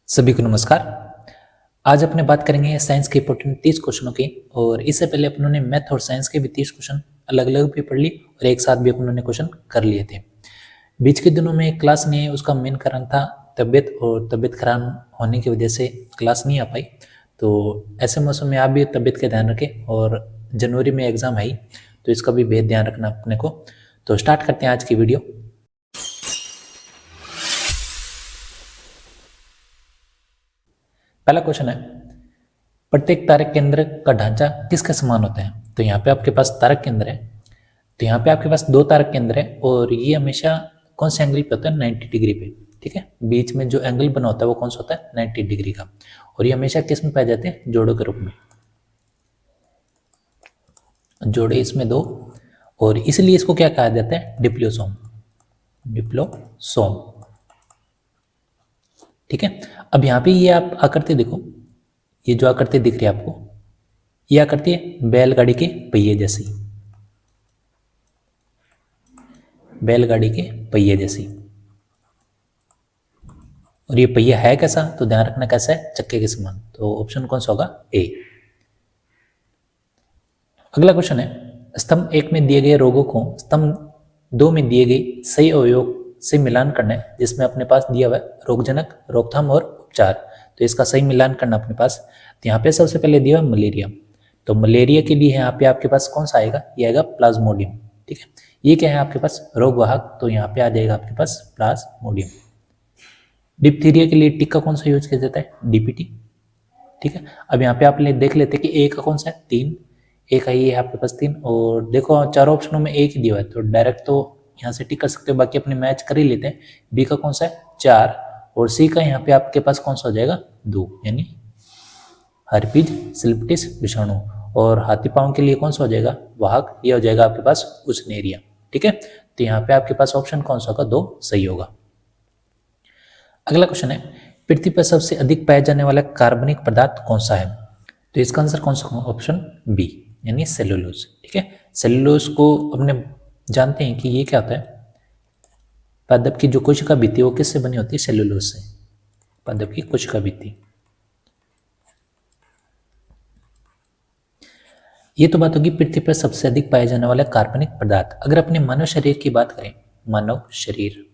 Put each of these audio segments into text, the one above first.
सभी को नमस्कार। आज अपने बात करेंगे साइंस के इंपॉर्टेंट 30 क्वेश्चनों की। और इससे पहले अपनों ने मैथ और साइंस के भी 30 क्वेश्चन अलग अलग भी पढ़ ली और एक साथ भी अपनों ने क्वेश्चन कर लिए थे। बीच के दिनों में क्लास नहीं है, उसका मेन कारण था तबीयत, और तबीयत खराब होने की वजह से क्लास नहीं आ पाई। तो ऐसे मौसम में आप भी तबीयत का ध्यान रखें, और जनवरी में एग्ज़ाम आई तो इसका भी बेहद ध्यान रखना अपने को। तो स्टार्ट करते हैं आज की वीडियो। पहला क्वेश्चन है, प्रत्येक तारक केंद्र का ढांचा किसके समान होता है? तो यहाँ पे आपके पास तारक केंद्र है, तो यहाँ पे आपके पास दो तारक केंद्र है और ये हमेशा कौन से एंगल पे होता है? 90 डिग्री पे। ठीक है, बीच में जो एंगल बना होता है वो कौन सा होता है? 90 डिग्री का। और ये हमेशा किस में पाए जाते हैं? जोड़ों के रूप में। जोड़े इसमें दो, और इसलिए इसको क्या कहा जाता है? डिप्लोसोम। डिप्लोसोम। ठीक है, अब यहाँ पे ये आप आकृति देखो, ये जो आकृति दिख रही है आपको, ये आकृति है बैलगाड़ी के पहिए जैसी। बैलगाड़ी के पहिए जैसी। और ये पहिया है कैसा? तो ध्यान रखना कैसा है? चक्के के समान। तो ऑप्शन कौन सा होगा? ए। अगला क्वेश्चन है, स्तंभ 1 में दिए गए रोगों को स्तंभ 2 में दिए गए सही अवयव से मिलान करना है, जिसमें अपने पास दिया हुआ है रोगजनक, रोकथाम और उपचार। तो इसका सही मिलान करना अपने पास। तो यहाँ पे सबसे पहले दिया हुआ मलेरिया। तो मलेरिया के लिए यहाँ पे आपके पास कौन सा आएगा? ये आएगा प्लाज्मोडियम। ठीक है, ये क्या है आपके पास? रोगवाहक। तो यहाँ पे आ जाएगा आपके पास प्लाज्मोडियम। डिप्थीरिया के लिए टीका कौन सा यूज किया जाता है? डीपीटी। ठीक है, अब यहाँ पे आप देख लेते हैं कि ए का कौन सा है? 3। ए का ये है आपके पास 3। और देखो चारों ऑप्शनों में एक ही दिया हुआ है, तो डायरेक्ट तो यहाँ से टिक कर सकते हो, बाकी अपने मैच कर ही लेते हैं। बी का कौन सा है? 4। और सी का यहाँ पे आपके पास कौन सा हो जाएगा? 2, यानी हर्पीज सिम्प्लिस विषाणु। और हाथी पांव के लिए कौन सा हो जाएगा? वाहक। ये हो जाएगा आपके पास उष्नेरिया। ठीक है, तो यहाँ पे आपके पास ऑप्शन कौन सा होगा? 2 सही होगा। अगला क्वेश्चन है, पृथ्वी पर सबसे अधिक पाया जाने वाला कार्बनिक पदार्थ कौन सा है? तो इसका आंसर कौन सा होगा? ऑप्शन बी, यानी सेलुलोज। ठीक है, सेलुलोज को अपने जानते हैं कि ये क्या होता है? पादप की जो कोशिका भित्ति वो किससे बनी होती है? सेलुलोज से। पादप की कोशिका भित्ति। ये तो बात होगी पृथ्वी पर सबसे अधिक पाया जाने वाला कार्बनिक पदार्थ। अगर अपने मानव शरीर की बात करें, मानव शरीर,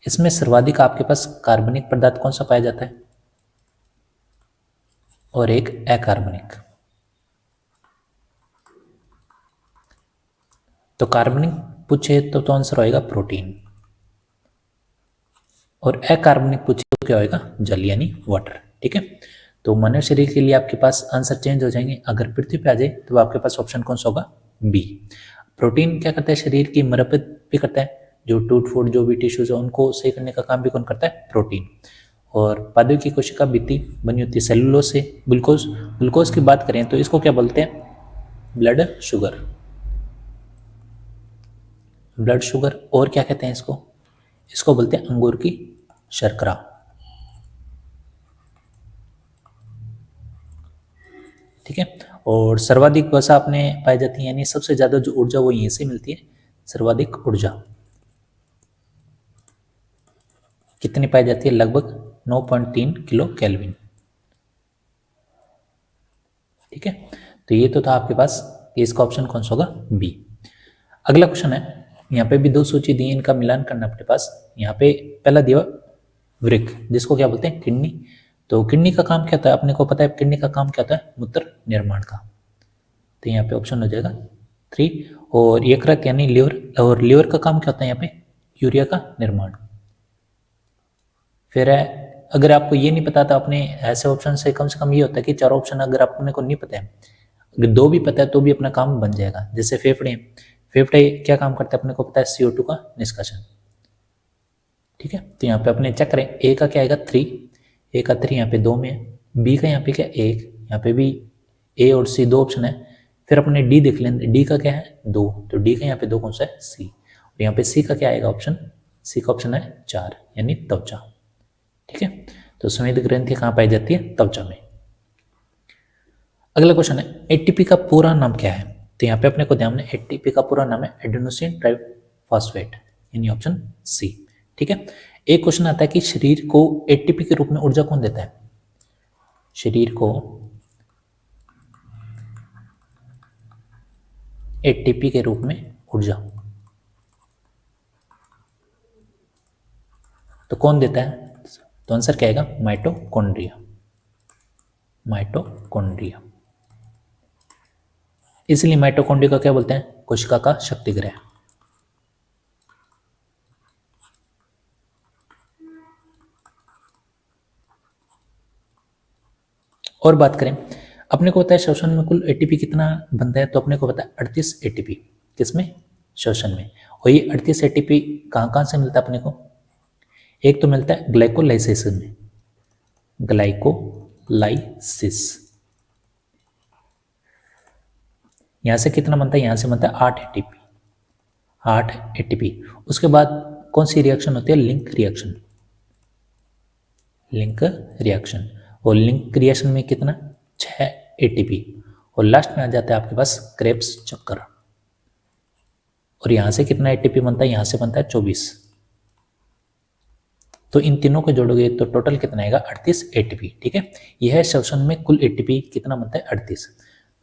इसमें सर्वाधिक आपके पास कार्बनिक पदार्थ कौन सा पाया जाता है? और एक अकार्बनिक। तो कार्बनिक पूछे तो आंसर होएगा प्रोटीन, और अकार्बनिक पूछे तो क्या होएगा? जल, यानी वाटर। ठीक है, तो मानव शरीर के लिए आपके पास आंसर चेंज हो जाएंगे। अगर पृथ्वी पे आ जाए तो आपके पास ऑप्शन कौन सा होगा? बी। प्रोटीन क्या करता है? शरीर की मरम्मत भी करता है। जो टूट फूट जो भी टिश्यूज है उनको सही करने का काम भी कौन करता है? प्रोटीन। और पादप की कोशिका भित्ति बनी होती है सेलुलोज से। ग्लूकोज, ग्लूकोज की बात करें तो इसको क्या बोलते हैं? Blood sugar. Blood sugar. और क्या कहते हैं इसको? इसको बोलते हैं अंगूर की शर्करा। ठीक है, और सर्वाधिक वसा अपने पाई जाती है, यानी सबसे ज्यादा जो ऊर्जा वो यहीं से मिलती है। सर्वाधिक ऊर्जा कितनी पाई जाती है? लगभग 9.3 किलो केल्विन। ठीक है, तो ये तो था आपके पास, इसका ऑप्शन कौन सा होगा? बी। अगला क्वेश्चन है, यहाँ पे भी दो सूची दी, इनका मिलान करना अपने पास। यहाँ पे पहला दिया वृक्क, जिसको क्या बोलते हैं? किडनी। तो किडनी का काम क्या होता है? अपने को पता है किडनी का काम क्या होता है? मूत्र निर्माण का। तो यहाँ पे ऑप्शन हो जाएगा 3। और यकृत यानी लिवर, और लिवर का काम क्या होता है यहाँ पे? यूरिया का निर्माण। फिर अगर आपको ये नहीं पता था, अपने ऐसे ऑप्शन से कम ये होता है कि 4 ऑप्शन अगर अपने को नहीं पता है, अगर 2 भी पता है तो भी अपना काम बन जाएगा। जैसे फेफड़े, फेफड़े क्या काम करते हैं? अपने को पता है CO2 का निष्कासन। ठीक है, तो यहाँ पे अपने चेक करें, ए का क्या आएगा? 3। ए का 3 यहाँ पे 2 में है। बी का यहाँ पे क्या? 1। यहाँ पे भी ए और सी 2 ऑप्शन है। फिर अपने डी देख लें, डी का क्या है? 2। तो डी का यहाँ पे 2 कौन सा है? सी। और यहाँ पे सी का क्या आएगा ऑप्शन? सी का ऑप्शन है 4, यानी त्वचा। ठीक है, तो संवेद ग्रंथि कहाँ पाई जाती है? त्वचा में। अगला क्वेश्चन है, एटीपी का पूरा नाम क्या है? तो यहाँ पे अपने को ध्यान है, एटीपी का पूरा नाम है एडेनोसिन ट्राइफॉस्फेट, यानी ऑप्शन सी। ठीक है। एक क्वेश्चन आता है कि शरीर को एटीपी के रूप में ऊर्जा कौन देता है? शरीर को एटीपी के रूप में ऊर्जा तो कौन देता है? तो आंसर क्या आएगा? माइटोकॉन्ड्रिया। माइटोकॉन्ड्रिया, इसलिए माइटोकॉन्ड्रिया का क्या बोलते हैं? कोशिका का शक्तिगृह। और बात करें, अपने को पता है श्वसन में कुल एटीपी कितना बनता है? तो अपने को पता है 38 एटीपी। किसमें? श्वसन में। और ये 38 एटीपी कहाँ कहाँ से मिलता है अपने को? एक तो मिलता है ग्लाइकोलाइसिस में, ग्लाइकोलाइसिस, यहां से कितना बनता है? यहां से बनता है 8 एटीपी, 8 एटीपी। उसके बाद कौन सी रिएक्शन होती है? Link reaction, link reaction. और लिंक रिएक्शन में कितना? 6 एटीपी। और लास्ट में आ जाता है आपके पास क्रेब्स चक्कर। और यहां से कितना एटीपी बनता है? यहां से बनता है 24। तो इन तीनों को जोड़ोगे तो टोटल कितना आएगा? 38 एटीपी। ठीक है, यह है श्वसन में कुल एटीपी कितना बनता है? 38।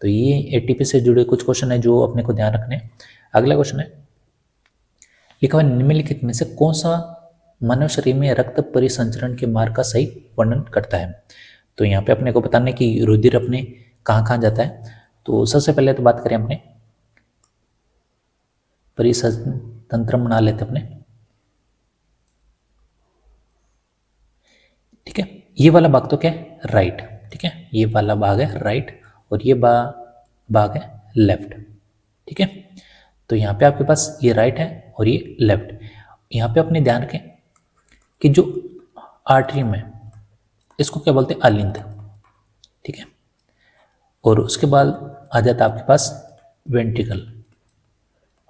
तो ये एटीपी से जुड़े कुछ क्वेश्चन है जो अपने को ध्यान रखने हैं। अगला क्वेश्चन है, लिखा हुआ निम्नलिखित में से कौन सा मानव शरीर में रक्त परिसंचरण के मार्ग का सही वर्णन करता है? तो यहाँ पे अपने को बताना है कि रुधिर अपने कहाँ कहाँ जाता है। तो सबसे पहले तो बात करें अपने परिसंचरण बना लेते अपने। ठीक है, ये वाला भाग तो क्या है? राइट। ठीक है, ये वाला भाग है राइट और ये भाग है लेफ्ट। ठीक है, तो यहाँ पे आपके पास ये राइट है और ये लेफ्ट। यहाँ पे अपने ध्यान रखें कि जो आर्टरी में इसको क्या बोलते हैं? अलिंद। ठीक है, और उसके बाद आ जाता है आपके पास वेंट्रिकल,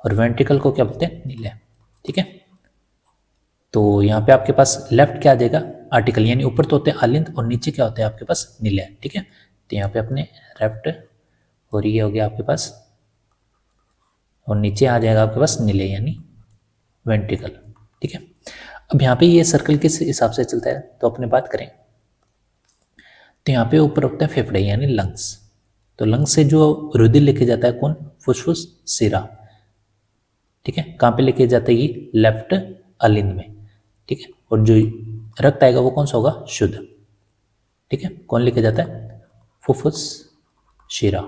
और वेंट्रिकल को क्या बोलते हैं? नीले। ठीक है, तो यहाँ पे आपके पास लेफ्ट क्या आ जाएगा? आर्टिकल, यानी ऊपर तो होते हैं अलिंद और नीचे क्या होते हैं आपके पास? नीले। ठीक है, तो यहाँ पे अपने लेफ्ट और ये हो गया आपके पास, और नीचे आ जाएगा आपके पास नीले यानी वेंट्रिकल। ठीक है, अब यहाँ पे ये सर्कल किस हिसाब से चलता है? तो अपने बात करें तो यहाँ पे ऊपर होता है फेफड़े यानी लंग्स। तो लंग्स से जो रुधिर लेके जाता है कौन? फुसफुस सिरा। ठीक है, कहाँ पे लेके जाता है? ये लेफ्ट अलिंद में। ठीक है, और जो रक्त आएगा वो कौन सा होगा? शुद्ध। ठीक है, कौन लेके जाता है? फुफ्फुस शिरा।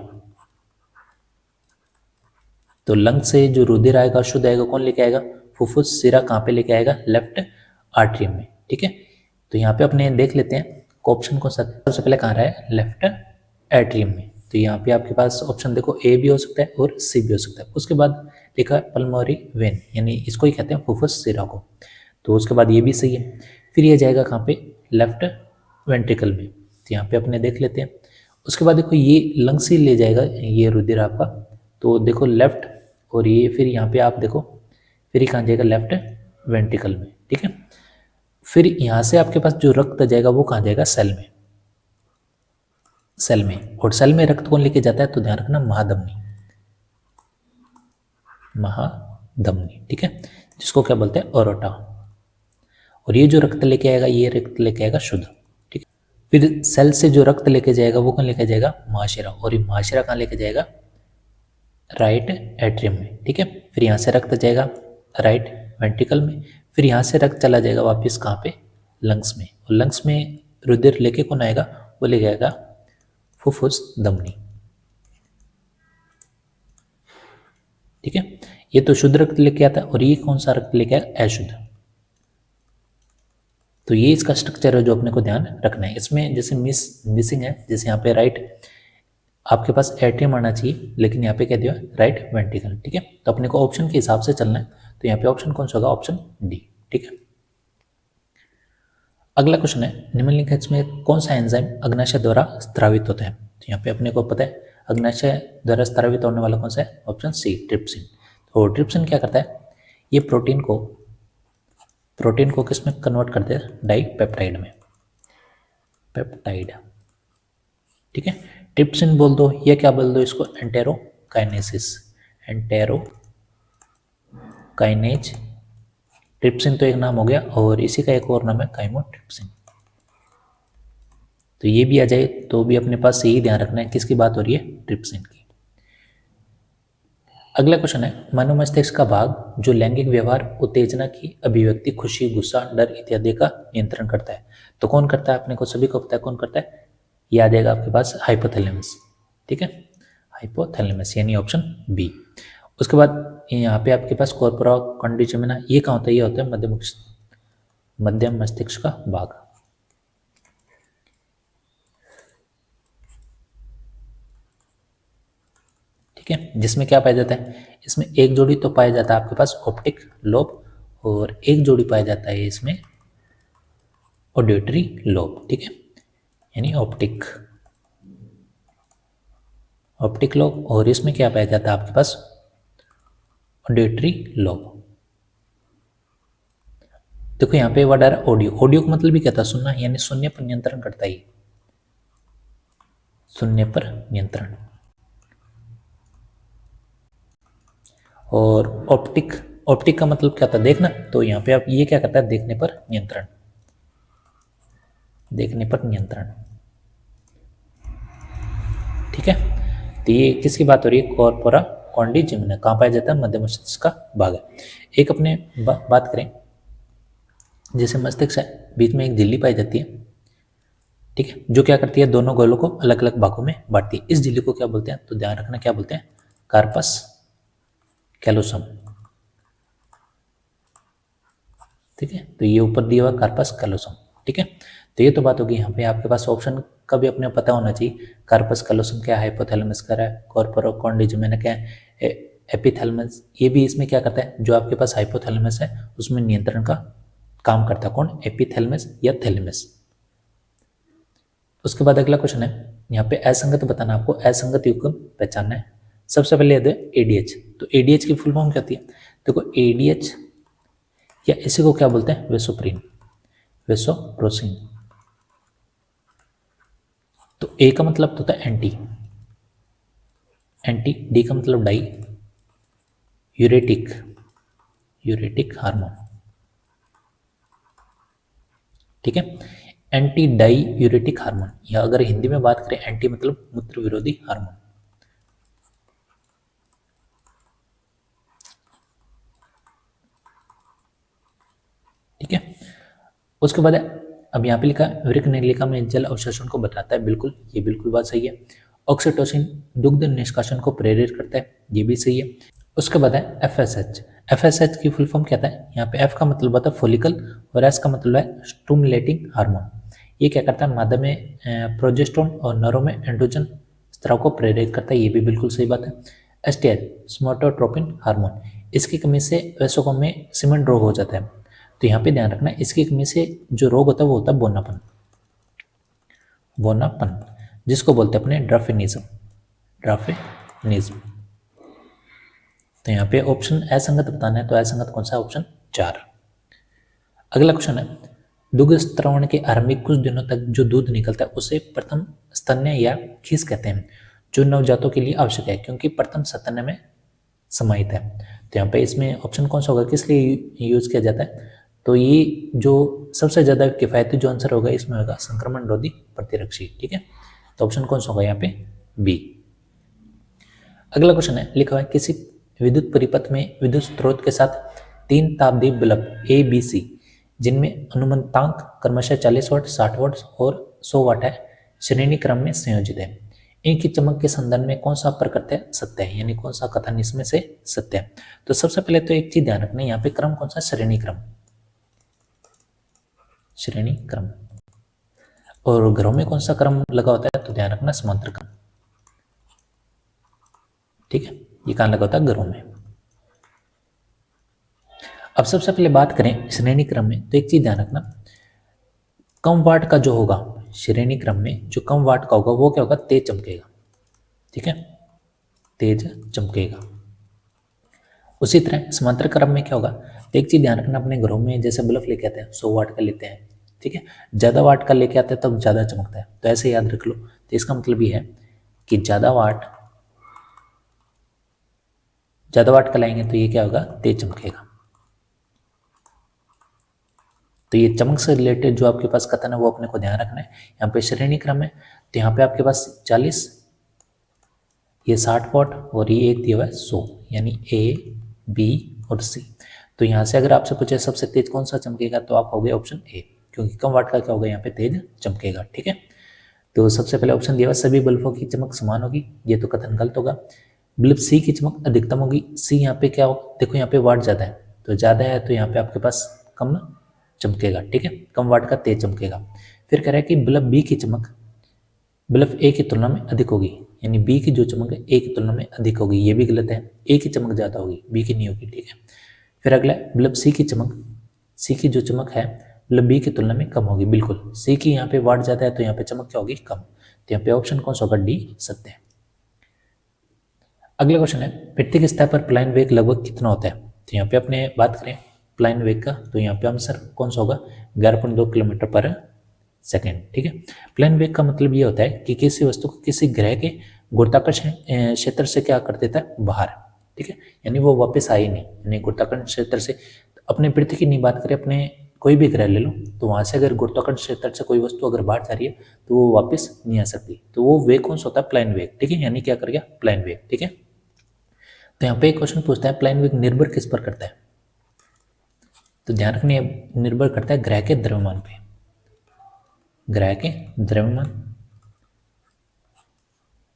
तो लंग से जो रुधिर आएगा शुद्ध आएगा कौन लेके आएगा? फुफ्फुस शिरा। कहाँ पे लेके आएगा? लेफ्ट आर्टरियम में। ठीक है, तो यहाँ पे अपने देख लेते हैं ऑप्शन कौन सा सबसे पहले कहाँ रहा है? लेफ्ट एट्रियम में। तो यहाँ पे आपके पास ऑप्शन देखो ए भी हो सकता है और सी भी हो सकता है। उसके बाद लिखा है पल्मोनरी वेन, यानी इसको ही कहते हैं फुफ्फुस शिरा को। तो उसके बाद ये भी सही है। फिर ये जाएगा कहाँ पे? लेफ्ट वेंट्रिकल में। तो यहाँ पे अपने देख लेते हैं। उसके बाद देखो ये लंग्स ही ले जाएगा ये रुधिर आपका। तो देखो लेफ्ट और ये फिर यहाँ पे आप देखो फिर ये कहाँ जाएगा? लेफ्ट वेंट्रिकल में। ठीक है, फिर यहाँ से आपके पास जो रक्त जाएगा वो कहाँ जाएगा? सेल में। सेल में, और सेल में रक्त कौन लेके जाता है? तो ध्यान रखना महाधमनी, महाधमनी। ठीक है, जिसको क्या बोलते हैं? ओरोटा। और ये जो रक्त लेके आएगा ये रक्त लेके आएगा शुद्ध। ठीक है, फिर सेल से जो रक्त लेके जाएगा वो कौन लेके जाएगा? महाशिरा। और ये महाशिरा कहाँ लेके जाएगा? राइट एट्रियम में। ठीक है, फिर यहाँ से रक्त जाएगा राइट वेंट्रिकल में। फिर यहाँ से रक्त चला जाएगा वापस कहाँ पे? लंग्स में। और लंग्स में रुधिर लेके कौन आएगा? वो लेके आएगा फुफ्फुस धमनी। ठीक है, ये तो शुद्ध रक्त लेके आता है और ये कौन सा रक्त लेके आएगा? अशुद्ध। तो ये इसका स्ट्रक्चर है जो अपने को ध्यान रखना है। इसमें जैसे मिसिंग है, जैसे यहाँ पे राइट आपके पास एट्रियम आना चाहिए, लेकिन यहाँ पे क्या दिया? Right ventricle. ठीक है, तो अपने को ऑप्शन के हिसाब से चलना है। तो यहाँ पे ऑप्शन कौन सा होगा? Option D. ठीक है, अगला क्वेश्चन है, निम्नलिखित में कौन सा एंजाइम अग्नाशय द्वारा स्रावित होता है? तो यहाँ पे अपने को पता है अग्नाशय द्वारा स्रावित होने वाला कौन सा है? Option C, trypsin. तो ट्रिप्सिन क्या करता है? ये प्रोटीन को किस में कन्वर्ट करते हैं? डाइपेप्टाइड में, पेप्टाइड। ठीक है, ट्रिप्सिन बोल दो या क्या बोल दो इसको? एंटेरोकाइनेसिस, एंटेरोकाइनेज ट्रिप्सिन तो एक नाम हो गया, और इसी का एक और नाम है काइमोट्रिप्सिन। तो ये भी आ जाए तो भी अपने पास यही ध्यान रखना है किसकी बात हो रही है, ट्रिप्सिन की। अगला क्वेश्चन है, मानव मस्तिष्क का भाग जो लैंगिक व्यवहार, उत्तेजना की अभिव्यक्ति, खुशी, गुस्सा, डर इत्यादि का नियंत्रण करता है, तो कौन करता है? अपने को सभी को पता है कौन करता है, ये आ जाएगा आपके पास हाइपोथैलेमस। ठीक है, हाइपोथैलेमस यानी ऑप्शन बी। उसके बाद यहाँ पे आपके पास कॉर्पोरा कॉन्डिचेमिना, ये कहाँ होता है? ये होता है मध्यम मस्तिष्क का भाग। ठीक है, जिसमें क्या पाया जाता है? इसमें एक जोड़ी तो पाया जाता है आपके पास ऑप्टिक लोब, और एक जोड़ी पाया जाता है इसमें ऑडिटरी लोब। ठीक है, यानी ऑप्टिक लोब, और इसमें क्या पाया जाता है आपके पास? Auditory lobe. देखो यहाँ पे वर्ड आ रहा है ऑडियो। ऑडियो का मतलब भी क्या था? सुनना, यानी सुनने पर नियंत्रण करता है, सुनने पर नियंत्रण। और ऑप्टिक का मतलब क्या था? देखना। तो यहाँ पे आप ये क्या करता है? देखने पर नियंत्रण, देखने पर नियंत्रण। ठीक है, तो ये किसकी बात हो रही है? कॉर्पोरा कॉन्डिजिमिना। कहाँ पाया जाता है? मध्य मस्तिष्क का भाग है। एक अपने बात करें, जैसे मस्तिष्क है, बीच में एक झिल्ली पाई जाती है। ठीक है, जो क्या करती है? दोनों गोलों को अलग अलग भागों में बांटती है। इस झिल्ली को क्या बोलते हैं? तो ध्यान रखना, क्या बोलते हैं? Corpus callosum. ठीक है, तो ये ऊपर दिया हुआ कार्पस कैलोसम। ठीक है, तो ये तो बात होगी। यहाँ पे आपके पास ऑप्शन का भी अपने पता होना चाहिए। कार्पस कैलोसम क्या है, हाइपोथैलेमस क्या है, कॉर्पोरा कॉन्डिजिमिना क्या है, एपिथैलेमस। ये भी इसमें क्या करता है? जो आपके पास हाइपोथैलेमस है उसमें नियंत्रण का काम करता है। कौन? एपिथैलेमस या थैलेमस। उसके बाद अगला क्वेश्चन है, यहाँ पे असंगत बताना आपको, असंगत युग्म पहचानना है। सबसे पहले याद है एडीएच। तो एडीएच की फुल फॉर्म क्या होती है? देखो एडीएच या इसी को क्या बोलते हैं? वेसोप्रीन, वेसोप्रोसिन। तो ए का मतलब होता है एंटी, डी का मतलब डाई, यूरेटिक हार्मोन। ठीक है, एंटी डाई यूरेटिक हार्मोन, या अगर हिंदी में बात करें एंटी मतलब मूत्र विरोधी हार्मोन। ठीक है, उसके बाद अब यहाँ पे लिखा है वृक्क नलिका में जल अवशोषण को बताता है। बिल्कुल, ये बिल्कुल बात सही है। ऑक्सीटोसिन दुग्ध निष्कासन को प्रेरित करता है, ये भी सही है। उसके बाद है एफएसएच। एफएसएच की फुल फॉर्म क्या था? यहाँ पे एफ का मतलब होता है फोलिकल, और एस का मतलब है स्टूमुलेटिंग हार्मोन। ये क्या करता है? मादा में प्रोजेस्टेरोन और नरों में एंड्रोजन स्त्राव को प्रेरित करता है, ये भी बिल्कुल सही बात है। एसटीएच सोमाटोट्रोपिन हार्मोन, इसकी कमी से वयस्कों में सीमेंट रोग हो जाता है। तो यहाँ पे ध्यान रखना, इसकी कमी से जो रोग होता है वो होता है बोनापन, जिसको बोलते हैं अपने ड्राफिनिज्म। तो यहाँ पे ऑप्शन असंगत बताना है, तो असंगत कौन सा? ऑप्शन 4। अगला क्वेश्चन है, दुग्ध स्त्रवण के आरंभिक कुछ दिनों तक जो दूध निकलता है उसे प्रथम स्तन्य या खीस कहते हैं, जो नवजातों के लिए आवश्यक है क्योंकि प्रथम स्तन्य में समाहित है। तो यहाँ पे इसमें ऑप्शन कौन सा होगा, किस लिए यूज किया जाता है? तो ये जो सबसे ज्यादा किफायती जो आंसर होगा इसमें होगा संक्रमण रोधी प्रतिरक्षी। ठीक है, तो ऑप्शन कौन सा होगा यहाँ पे? बी। अगला क्वेश्चन है, लिखा हुआ है किसी विद्युत परिपथ में विद्युत स्रोत के साथ 3 तापदीप बल्ब ए बी सी, जिनमें अनुमंतांक क्रमशः 40 वाट, 60 वाट और 100 वाट है, श्रेणी क्रम में संयोजित है। इनकी चमक के संदर्भ में कौन सा प्रकृत्य सत्य है, यानी कौन सा कथन इसमें से सत्य है? तो सबसे पहले तो एक चीज ध्यान रखना, यहाँ पे क्रम कौन सा? श्रेणी क्रम। और घरों में कौन सा क्रम लगा होता है? तो ध्यान रखना समांतर क्रम। ठीक है, ये कहाँ लगा होता है? घरों में। अब सबसे पहले बात करें श्रेणी क्रम में, तो एक चीज ध्यान रखना, कम वाट का जो होगा श्रेणी क्रम में, जो कम वाट का होगा वो क्या होगा? तेज चमकेगा। ठीक है, तेज चमकेगा। उसी तरह समांतर क्रम में क्या होगा? तो एक चीज ध्यान रखना, अपने घरों में जैसे बल्ब लेके आते हैं 100 वाट का लेते हैं, ठीक है, ज्यादा वाट का लेके आते हैं तब ज्यादा चमकता है, तो ऐसे याद रख लो। तो इसका मतलब ये है कि ज्यादा वाट का लाएंगे तो ये क्या होगा? तेज चमकेगा। तो ये चमक से रिलेटेड जो आपके पास कथन है वो अपने को ध्यान रखना है। यहाँ पे श्रेणी क्रम है, तो यहाँ पे आपके पास 40, ये 60 वाट और ये एक दिया हुआ है 100, यानी ए, बी और सी। तो यहाँ से अगर आपसे पूछे सबसे तेज कौन सा चमकेगा, तो आप हो गए ऑप्शन ए, क्योंकि कम वाट का क्या होगा यहाँ पे तेज चमकेगा। ठीक है, तो सबसे पहले ऑप्शन दिया हुआ सभी बल्बों की चमक समान होगी, ये तो कथन गलत होगा। बल्ब सी की चमक अधिकतम होगी, सी यहाँ पे क्या हो, देखो यहाँ पे वाट ज़्यादा है, तो ज़्यादा है तो यहाँ पे आपके पास कम चमकेगा। ठीक है, कम वाट का तेज चमकेगा। फिर कह रहा है कि बल्ब बी की चमक बल्ब ए की तुलना में अधिक होगी, यानी बी की जो चमक है ए की तुलना में अधिक होगी, ये भी गलत है, ए की चमक ज़्यादा होगी, बी की नहीं होगी। ठीक है, फिर अगला बल्ब सी की जो चमक है बल्ब बी की तुलना में कम होगी, बिल्कुल सी की यहाँ पे वाट ज़्यादा है तो यहाँ पे चमक क्या होगी, कम। तो यहाँ पे ऑप्शन कौन सा होगा, डी सत्य है। अगला क्वेश्चन है पृथ्वी की सतह पर प्लाइन वेग लगभग कितना होता है। तो यहाँ पे अपने बात करें प्लाइन वेग का, तो यहाँ पे आंसर कौन सा होगा, 11.2 किलोमीटर पर सेकेंड। ठीक है, प्लेन वेग का मतलब ये होता है कि किसी वस्तु को किसी ग्रह के गुरुत्वाकर्षण क्षेत्र से क्या कर देता है, बाहर। ठीक है, यानी वो वापस आई नहीं, यानी गुरुत्वाकर्षण क्षेत्र से अपने पृथ्वी की नहीं बात करें, अपने कोई भी ग्रह ले लो, तो वहां से अगर गुरुत्वाकर्षण क्षेत्र से कोई वस्तु अगर बाहर जा रही है तो वो वापस नहीं आ सकती, तो वो वेग कौन सा होता है, प्लेन वेग। ठीक है, यानी क्या कर गया, प्लेन वेग। ठीक है, तो यहाँ पे एक क्वेश्चन पूछता है प्लेन वेग निर्भर किस पर करता है, तो ध्यान रखने निर्भर करता है ग्रह के द्रव्यमान पे, ग्रह के द्रव्यमान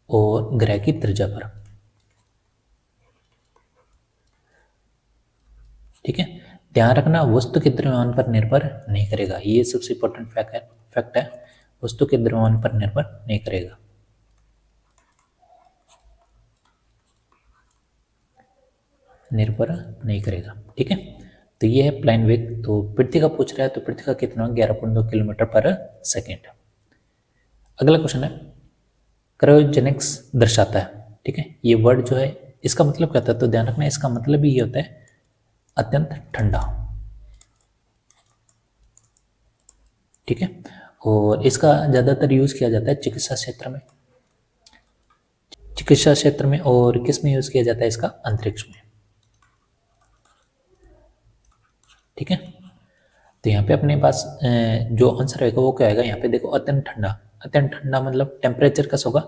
और ग्रह की त्रिज्या पर। ठीक है, ध्यान रखना वस्तु के द्रव्यमान पर निर्भर नहीं करेगा, ये सबसे इंपॉर्टेंट फैक्ट है, वस्तु के द्रव्यमान पर निर्भर नहीं करेगा। निर्भर नहीं करेगा। ठीक है, तो ये है प्लेन वेग। तो पृथ्वी का पूछ रहा है, तो पृथ्वी का कितना, 11.2 किलोमीटर पर सेकेंड। अगला क्वेश्चन है क्रायोजेनिक्स दर्शाता है। ठीक है, ये वर्ड जो है इसका मतलब क्या होता है, तो ध्यान रखना इसका मतलब भी ये होता है अत्यंत ठंडा। ठीक है, और इसका ज्यादातर यूज किया जाता है चिकित्सा क्षेत्र में, और किस में यूज किया जाता है इसका, अंतरिक्ष में। ठीक है, तो यहाँ पे अपने पास जो आंसर रहेगा वो क्या आएगा, यहाँ पे देखो अत्यंत ठंडा मतलब टेम्परेचर का होगा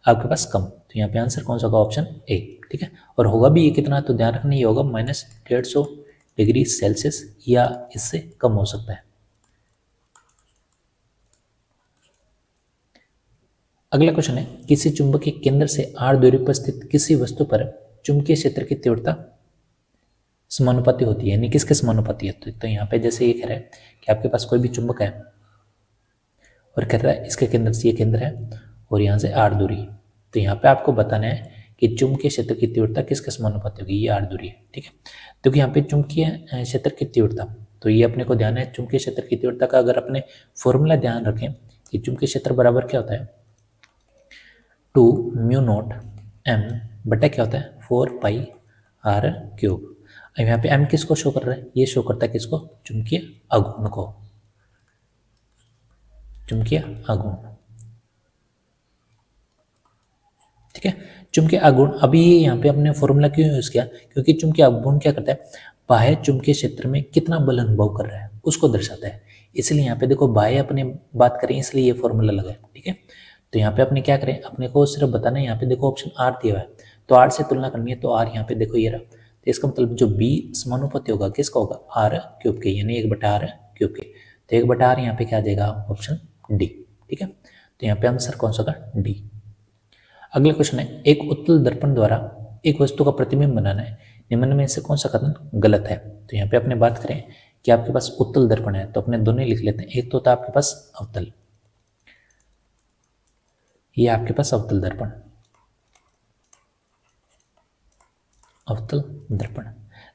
आपके पास कम, तो यहाँ पे आंसर कौन सा होगा, ऑप्शन ए। ठीक है, और होगा भी ये कितना, तो ध्यान रखना ये होगा -150 डिग्री सेल्सियस या इससे कम हो सकता है। अगला क्वेश्चन है किसी चुंबकीय केंद्र से r दूरी पर स्थित किसी वस्तु पर चुंबकीय क्षेत्र की तीव्रता समानुपाती होती है, यानी किसके समानुपाती होती है, तो यहाँ पे जैसे ये कह रहा है कि आपके पास कोई भी चुंबक है और कह रहा है इसके केंद्र से ये केंद्र है और यहाँ से r दूरी, तो यहाँ पे आपको बताना है कि चुंबकीय क्षेत्र की तीव्रता किसके समानुपाती होगी, ये r दूरी है। ठीक है, तो यहाँ पे चुंबकीय क्षेत्र की तीव्रता, तो ये अपने को ध्यान है चुंबकीय क्षेत्र की तीव्रता का अगर अपने फॉर्मूला ध्यान रखें कि चुंबकीय क्षेत्र बराबर क्या होता है, 2μ0 m बटा क्या होता है, 4πr³। अब यहाँ पे m किसको शो कर रहा है, ये शो करता है किसको, चुंबकीय आघूर्ण को, चुंबकीय आघूर्ण। ठीक है, चुंबकीय आघूर्ण, अभी यहाँ पे अपने फॉर्मूला क्यों यूज किया, क्योंकि चुंबकीय आघूर्ण क्या करता है, बाह्य चुंबकीय क्षेत्र में कितना बल अनुभव कर रहा है उसको दर्शाता है, इसलिए यहाँ पे देखो बाह्य अपने बात करें इसलिए ये फॉर्मूला लगा है। ठीक है, तो यहाँ पे अपने क्या करें, अपने को सिर्फ बताना है, यहाँ पे देखो ऑप्शन r दिया हुआ है, तो r से तुलना करनी है, तो r यहाँ पे देखो ये रहा, तो इसका मतलब जो b समानुपाती होगा किसका होगा, r³ के, यानी 1/r³ के, तो 1/r यहाँ पे क्या आ जाएगा, ऑप्शन डी। ठीक है, तो यहाँ पे आंसर कौन सा होगा, डी। अगला क्वेश्चन है एक उत्तल दर्पण द्वारा एक वस्तु का प्रतिबिंब बनाना है, निम्न में से कौन सा कथन गलत है, तो यहाँ पे अपने बात करें कि आपके पास उत्तल दर्पण है, तो अपने दोनों लिख लेते हैं, एक तो होता है आपके पास अवतल, ये आपके पास अवतल दर्पण, अवतल दर्पण।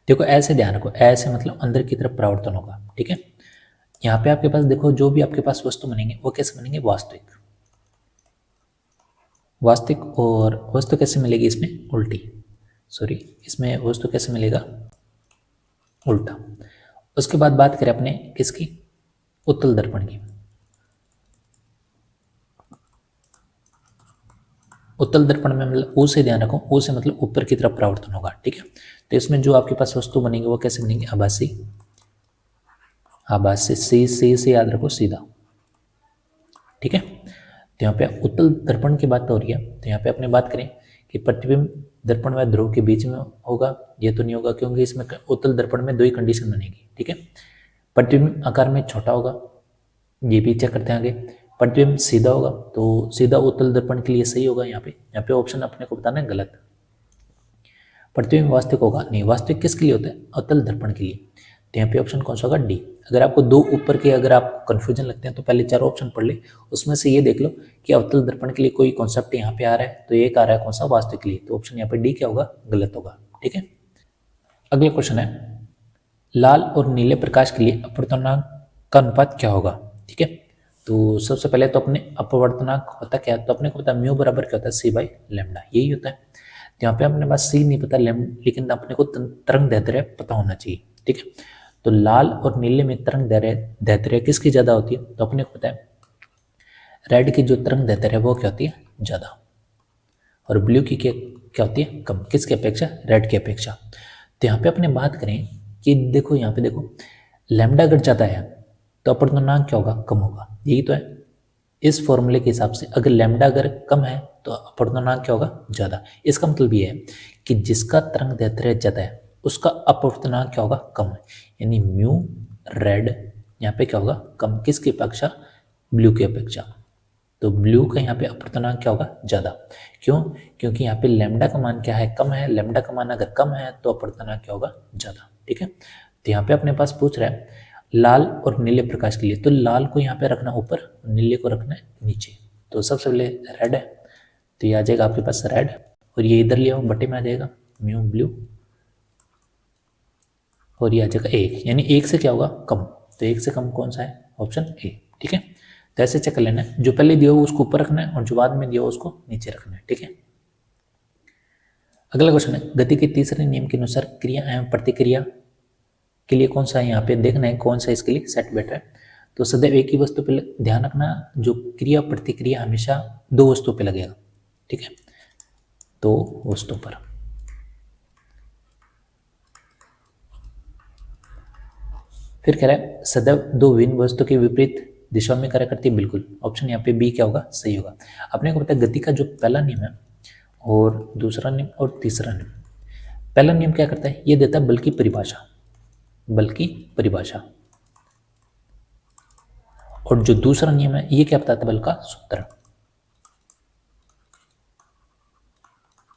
देखो ऐसे ध्यान रखो, ऐसे मतलब अंदर की तरफ परावर्तन होगा। ठीक है, यहाँ पे आपके पास देखो जो भी आपके पास वस्तु बनेंगे वो कैसे बनेंगे, वास्तविक, और वस्तु कैसे मिलेगी इसमें, इसमें वस्तु कैसे मिलेगा, उल्टा। उसके बाद बात करें अपने किसकी, उत्तल दर्पण की। उत्तल दर्पण में मतलब ऊ से ध्यान रखो, ऊ से मतलब ऊपर की तरफ परावर्तन होगा। ठीक है, तो इसमें जो आपके पास वस्तु बनेगी वो कैसे बनेगी, आभासी, हाँ बस से याद रखो सीधा, ठीक है। तो यहाँ पे उत्तल दर्पण की बात हो रही है, तो यहाँ पे अपने बात करें कि प्रतिबिंब दर्पण व ध्रुव के बीच में होगा, ये तो नहीं होगा क्योंकि इसमें उत्तल दर्पण में दो ही कंडीशन बनेगी, ठीक है। प्रतिबिंब आकार में छोटा होगा, ये भी चेक करते हैं आगे। प्रतिबिंब सीधा होगा, तो सीधा उत्तल दर्पण के लिए सही होगा। यहाँ पे ऑप्शन अपने को बताना है गलत। प्रतिबिंब वास्तविक होगा, नहीं, वास्तविक किसके लिए होता है? अवतल दर्पण के लिए। तो यहाँ पे ऑप्शन कौन सा होगा? डी। अगर आपको दो ऊपर के अगर आप कंफ्यूजन लगते हैं तो पहले चारों ऑप्शन पढ़ ले, उसमें से ये देख लो कि अवतल दर्पण के लिए कोई कॉन्सेप्ट यहाँ पे आ रहा है, तो एक आ रहा है कौन सा? वास्तविक के लिए। तो ऑप्शन यहाँ पे डी क्या होगा? गलत होगा, ठीक है। अगला क्वेश्चन है, लाल और नीले प्रकाश के लिए अपवर्तनांक का अनुपात क्या होगा, ठीक है। तो सबसे पहले तो अपने अपवर्तनांक होता क्या है, तो अपने को पता म्यू बराबर क्या होता है? सी बाई लैम्डा, यही होता है। तो यहाँ पे अपने पास सी नहीं पता, लेकिन अपने को तरंग दैर्ध्य पता होना चाहिए, ठीक है। तो लाल और नीले में तरंग दैर्ध्य किसकी ज्यादा होती है? तो अपने को पता है रेड की जो तरंग दैर्ध्य है वो क्या होती है? ज्यादा, और ब्लू की क्या होती है? कम। किसकी अपेक्षा? रेड की अपेक्षा। तो यहाँ पे अपने बात करें कि देखो यहाँ पे देखो, लैम्डा अगर ज्यादा है तो अपवर्तनांक क्या होगा? कम होगा, यही तो है। इस फॉर्मूले के हिसाब से अगर लैम्डा अगर कम है तो अपवर्तनांक क्या होगा? ज्यादा। इसका मतलब ये है कि जिसका तरंग दैर्ध्य ज्यादा है उसका अपवर्तनांक क्या होगा? कम है, यानी म्यू रेड यहाँ पे क्या होगा? कम। किसकी अपेक्षा? ब्लू की अपेक्षा। तो ब्लू का यहाँ पे अपवर्तनांक क्या होगा? ज्यादा। क्यों? क्योंकि यहाँ पे लैम्डा का मान क्या है? कम है। लैम्डा का मान अगर कम है तो अपवर्तनांक क्या होगा? ज्यादा, ठीक है। तो यहाँ पे अपने पास पूछ रहा है लाल और नीले प्रकाश के लिए, तो लाल को यहाँ पे रखना ऊपर, नीले को रखना नीचे। तो सबसे पहले रेड है, तो ये आ जाएगा आपके पास रेड, और ये इधर ले आओ बटे में आ जाएगा म्यू ब्लू, और ये आ जाएगा एक, यानी एक से क्या होगा? कम। तो एक से कम कौन सा है? ऑप्शन ए, ठीक है। तो ऐसे चेक कर लेना है, जो पहले दिया हो उसको ऊपर रखना है और जो बाद में दिया हो उसको नीचे रखना है, ठीक है। अगला क्वेश्चन है, गति के तीसरे नियम के अनुसार क्रिया एवं प्रतिक्रिया के लिए कौन सा है? यहाँ पे देखना है कौन सा इसके लिए सेट बेटर है। तो सदैव एक ही वस्तु पे ध्यान रखना, जो क्रिया प्रतिक्रिया हमेशा दो वस्तु पे लगेगा, ठीक है, दो वस्तु पर। फिर कह रहा है सदैव दो विभिन्न वस्तु के विपरीत दिशा में कार्य करती है, बिल्कुल। ऑप्शन यहाँ पे बी क्या होगा? सही होगा। अपने को पता है गति का जो पहला नियम है और दूसरा नियम और तीसरा नियम, पहला नियम क्या करता है? ये देता है बल की परिभाषा, बल की परिभाषा, और जो दूसरा नियम है ये क्या बताता है? बल का सूत्र।